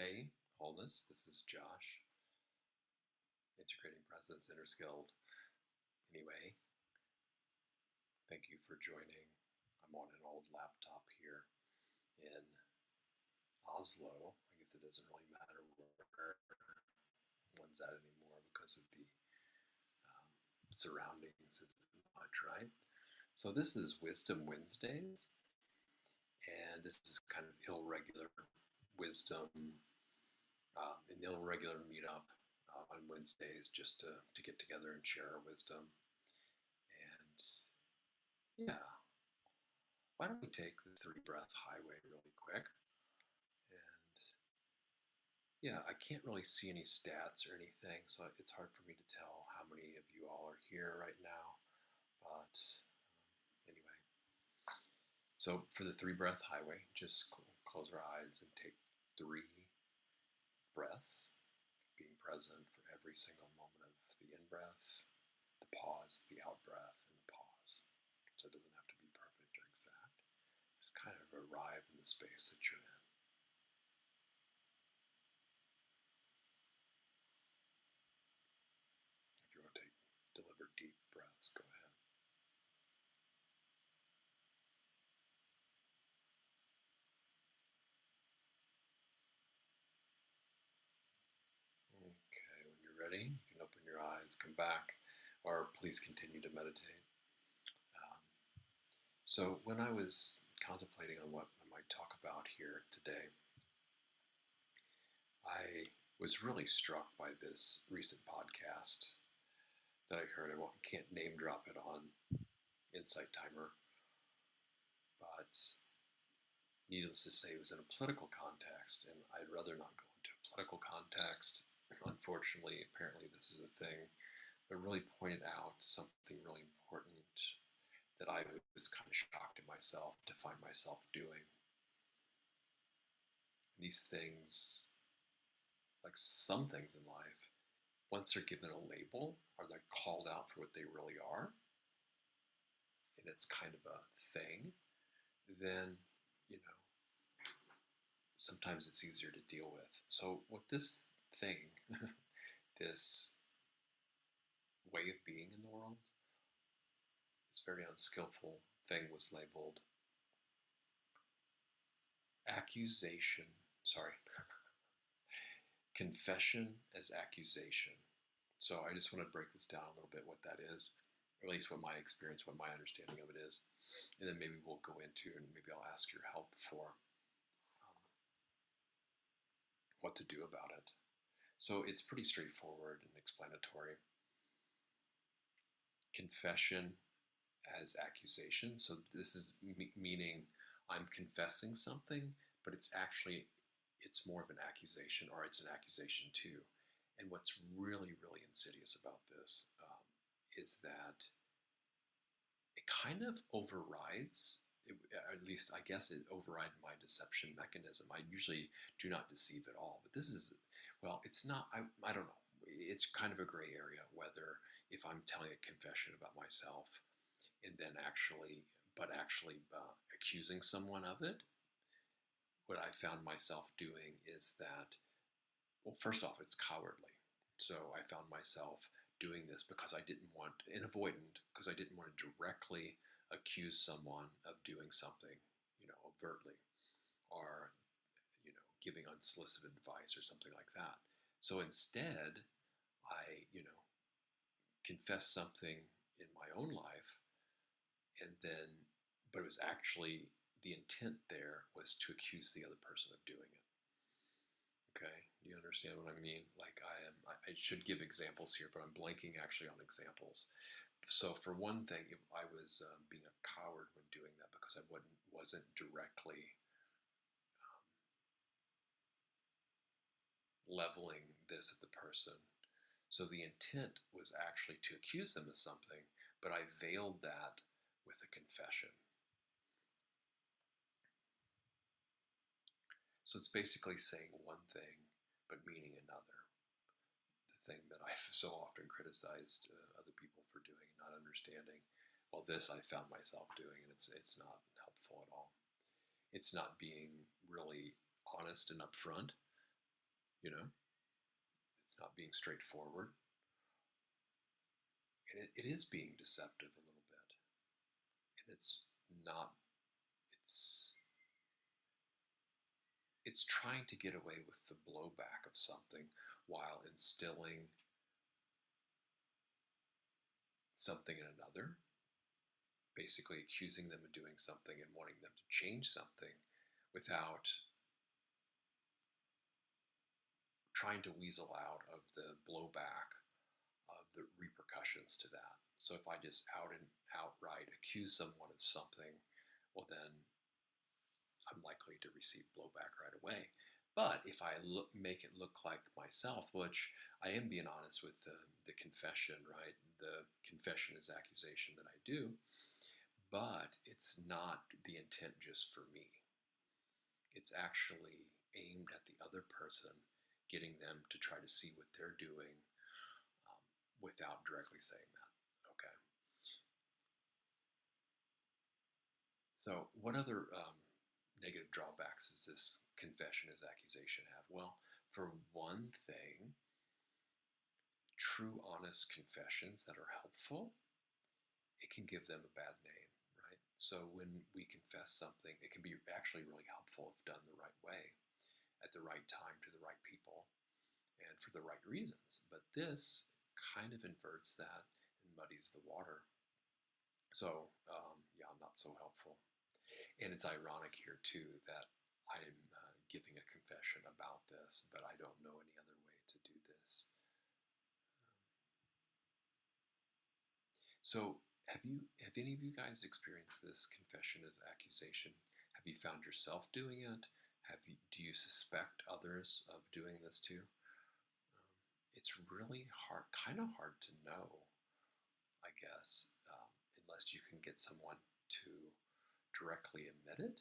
Hey, Wholeness, this is Josh, Integrating Presence Interskilled. Anyway, thank you for joining. I'm on an old laptop here in Oslo. I guess it doesn't really matter where one's at anymore because of the surroundings as much, right? So this is Wisdom Wednesdays, and this is kind of irregular wisdom, an irregular meetup on Wednesdays just to get together and share our wisdom. And yeah, why don't we take the three breath highway really quick? And yeah, I can't really see any stats or anything, so it's hard for me to tell how many of you all are here right now. But anyway, so for the three breath highway, just close our eyes and take 3 breaths, being present for every single moment of the in breath, the pause, the out breath, and the pause. So it doesn't have to be perfect or exact. Just kind of arrive in the space that you're in. If you want to take deliberate deep breaths, go ahead. Okay, when you're ready, you can open your eyes, come back, or please continue to meditate. Um, so, when I was contemplating on what I might talk about here today, I was really struck by this recent podcast that I heard. I can't name drop it on Insight Timer, but needless to say, it was in a political context, and I'd rather not go into a political context. Unfortunately, apparently, this is a thing, but really pointed out something really important that I was kind of shocked at myself to find myself doing. And these things, like some things in life, once they're given a label or they're called out for what they really are, and it's kind of a thing, then, you know, sometimes it's easier to deal with. So, what this thing, this way of being in the world, this very unskillful thing was labeled accusation, sorry, confession as accusation. So I just want to break this down a little bit, what that is, or at least what my experience, what my understanding of it is. And then maybe we'll go into, and maybe I'll ask your help for um, what to do about it. So it's pretty straightforward and explanatory. Confession as accusation. So this is meaning I'm confessing something, but it's more of an accusation, or it's an accusation too. And what's really, really insidious about this is that it kind of overrides, at least I guess it overrides my deception mechanism. I usually do not deceive at all, but this is, well, it's not, I don't know. It's kind of a gray area whether if I'm telling a confession about myself and then actually accusing someone of it. What I found myself doing is that, well, first off, it's cowardly. So I found myself doing this because I didn't want, and avoidant, because I didn't want to directly accuse someone of doing something, overtly, or, giving unsolicited advice or something like that. So instead, I, confess something in my own life, and then, but it was actually, the intent there was to accuse the other person of doing it. Okay, you understand what I mean? Like I should give examples here, but I'm blanking actually on examples. So for one thing, I was being a coward when doing that because I wasn't directly leveling this at the person. So the intent was actually to accuse them of something, but I veiled that with a confession. So it's basically saying one thing but meaning another. The thing that I've so often criticized other people for doing, not understanding. Well, this I found myself doing, and it's not helpful at all. It's not being really honest and upfront. you know, it's not being straightforward, and it is being deceptive a little bit, and not, it's, it's trying to get away with the blowback of something while instilling something in another, basically accusing them of doing something and wanting them to change something without trying to weasel out of the blowback of the repercussions to that. So if I just out and outright accuse someone of something, well, then I'm likely to receive blowback right away. But if I make it look like myself, which I am being honest with the confession, right? The confession is accusation that I do, but it's not the intent just for me. It's actually aimed at the other person, getting them to try to see what they're doing um, without directly saying that. Okay. So, what other negative drawbacks does this confession as accusation have? Well, for one thing, true, honest confessions that are helpful, it can give them a bad name, right? So, when we confess something, it can be actually really helpful if done the right way, at the right time, to the right people, and for the right reasons. But this kind of inverts that and muddies the water. So, yeah, not so helpful. And it's ironic here, too, that I'm giving a confession about this, but I don't know any other way to do this. So, have any of you guys experienced this confession of accusation? Have you found yourself doing it? Do you suspect others of doing this too? It's really hard, kind of hard to know, I guess, unless you can get someone to directly admit it.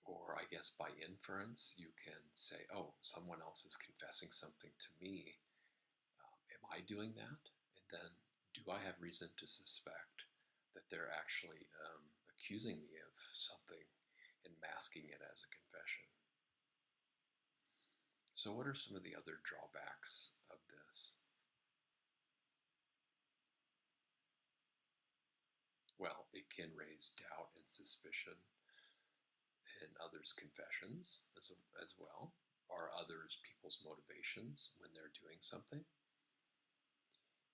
Or I guess by inference, you can say, oh, someone else is confessing something to me. Am I doing that? And then do I have reason to suspect that they're actually accusing me of something and masking it as a confession? So, what are some of the other drawbacks of this? Well, it can raise doubt and suspicion in others' confessions as well, or others people's motivations when they're doing something.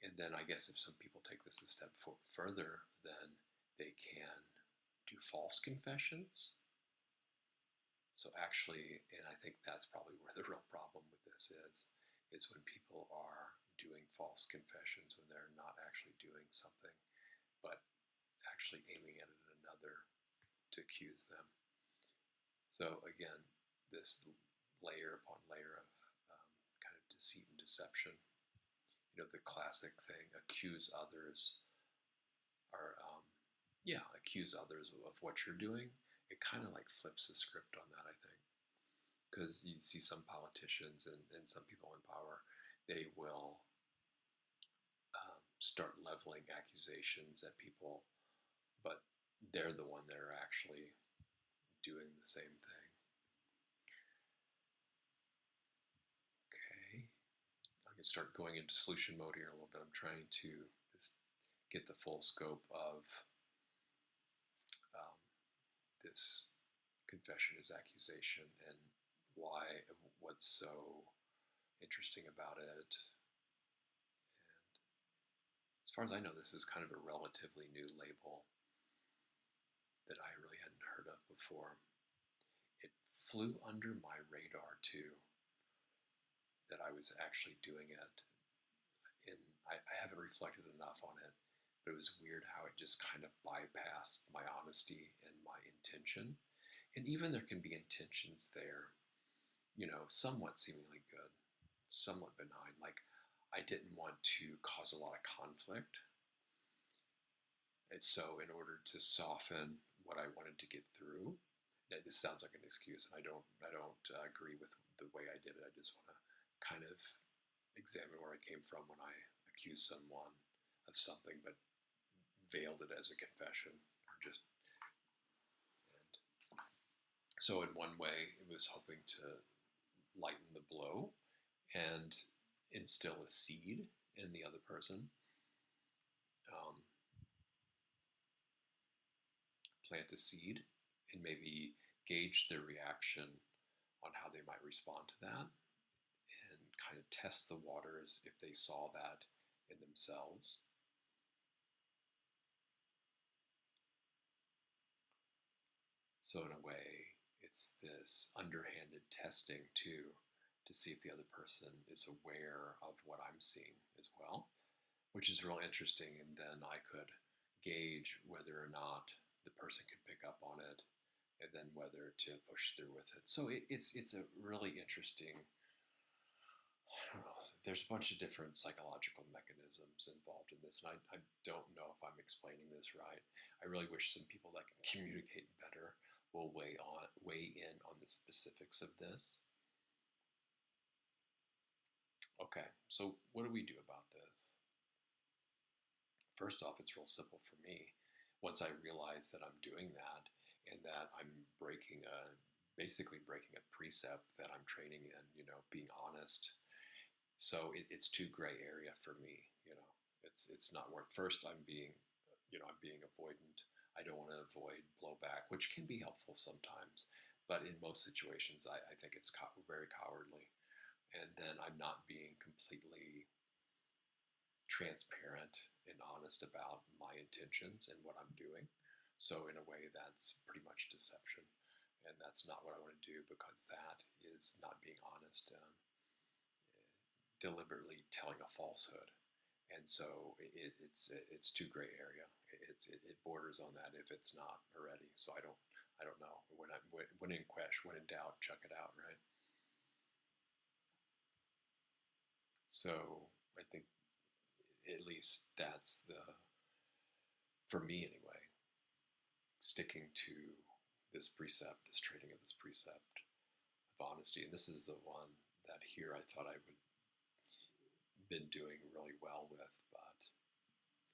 And then I guess if some people take this a step further, then they can do false confessions. So actually, and I think that's probably where the real problem with this is when people are doing false confessions when they're not actually doing something, but actually aiming at another to accuse them. So again, this layer upon layer of kind of deceit and deception. You know, the classic thing: accuse others, or accuse others of what you're doing. It kind of like flips the script on that, I think, because you see some politicians and some people in power, they will start leveling accusations at people, but they're the one that are actually doing the same thing. Okay, I'm going to start going into solution mode here a little bit. I'm trying to just get the full scope of um, this confession is accusation and what's so interesting about it. And as far as I know, this is kind of a relatively new label that I really hadn't heard of before. It flew under my radar too, that I was actually doing it. And I haven't reflected enough on it, but it was weird how it just kind of bypassed my honesty and my intention. And even there can be intentions there, somewhat seemingly good, somewhat benign. Like I didn't want to cause a lot of conflict. And so in order to soften what I wanted to get through, this sounds like an excuse, and I don't agree with the way I did it. I just want to kind of examine where I came from when I accused someone of something, but veiled it as a confession, or just. And so in one way, it was hoping to lighten the blow and instill a seed in the other person, um, plant a seed, and maybe gauge their reaction on how they might respond to that, and kind of test the waters if they saw that in themselves. So, in a way, it's this underhanded testing too, to see if the other person is aware of what I'm seeing as well, which is real interesting. And then I could gauge whether or not the person can pick up on it, and then whether to push through with it. So it's a really interesting. I don't know. There's a bunch of different psychological mechanisms involved in this, and I don't know if I'm explaining this right. I really wish some people that can communicate better will weigh in on the specifics of this. Okay, so what do we do about this? First off, it's real simple for me. Once I realize that I'm doing that and that I'm basically breaking a precept that I'm training in, being honest. So it's too gray area for me. It's not worth. First, I'm being avoidant. I don't want to avoid blowback, which can be helpful sometimes, but in most situations, I think it's very cowardly. And then I'm not being completely transparent and honest about my intentions and what I'm doing. So, in a way, that's pretty much deception. And that's not what I want to do, because that is not being honest, deliberately telling a falsehood. And so it's too gray area. It borders on that if it's not already. So I don't know. When in question, when in doubt, chuck it out, right? So I think at least that's for me anyway, sticking to this precept, this training of this precept of honesty. And this is the one that here I thought I would been doing really well with, but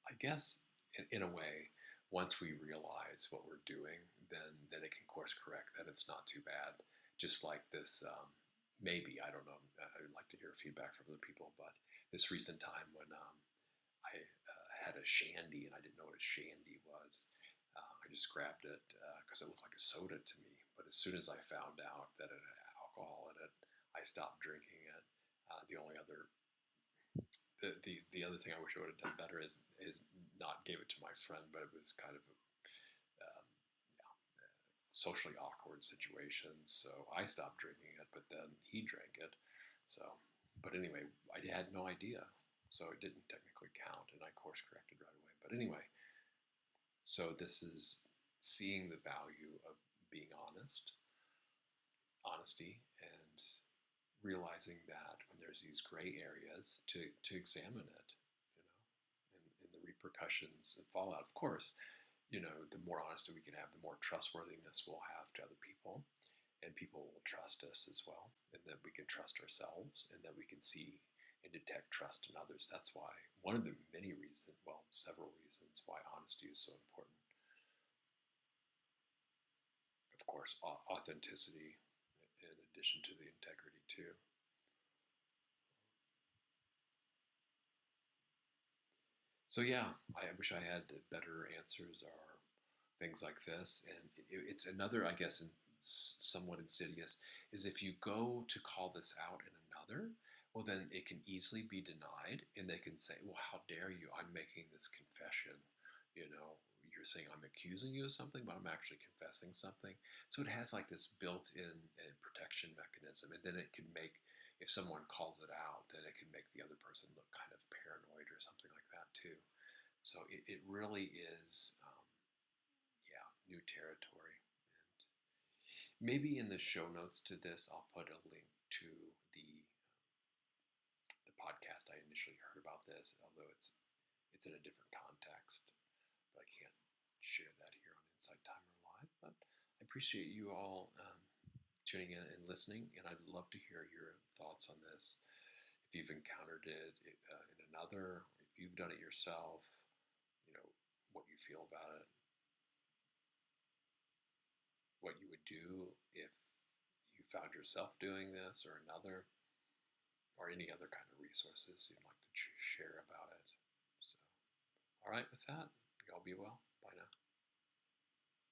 I guess in a way, once we realize what we're doing, then it can course correct. That it's not too bad. Just like this, maybe I don't know. I would like to hear feedback from other people, but this recent time when I had a shandy and I didn't know what a shandy was. I just grabbed it because it looked like a soda to me. But as soon as I found out that it had alcohol in it, I stopped drinking it. The only other the other thing I wish I would have done better is not gave it to my friend, but it was kind of a yeah, socially awkward situation. So I stopped drinking it, but then he drank it. So, but anyway, I had no idea, so it didn't technically count, and I course corrected right away. But anyway, so this is seeing the value of being honest, honesty, and realizing that when there's these gray areas, to examine it, and the repercussions and fallout. Of course, the more honesty we can have, the more trustworthiness we'll have to other people, and people will trust us as well, and that we can trust ourselves, and that we can see and detect trust in others. That's why one of the many reasons, well, several reasons why honesty is so important. Of course, authenticity in addition to the integrity too. So yeah, I wish I had better answers or things like this. And it's another, I guess, somewhat insidious, is if you go to call this out in another, well, then it can easily be denied, and they can say, well, how dare you? I'm making this confession. You're saying I'm accusing you of something, but I'm actually confessing something. So it has like this built-in protection mechanism, and then it can make, if someone calls it out, then it can make the other person look kind of paranoid or something like that too. So it really is, yeah, new territory. And maybe in the show notes to this, I'll put a link to the podcast I initially heard about this, although it's in a different context. But I can't share that here on Insight Timer Live. But I appreciate you all tuning in and listening, and I'd love to hear your thoughts on this. If you've encountered it in another, if you've done it yourself, what you feel about it, what you would do if you you found yourself doing this or another, or any other kind of resources you'd like to share about it. So, all right, with that, y'all be well. Bye now.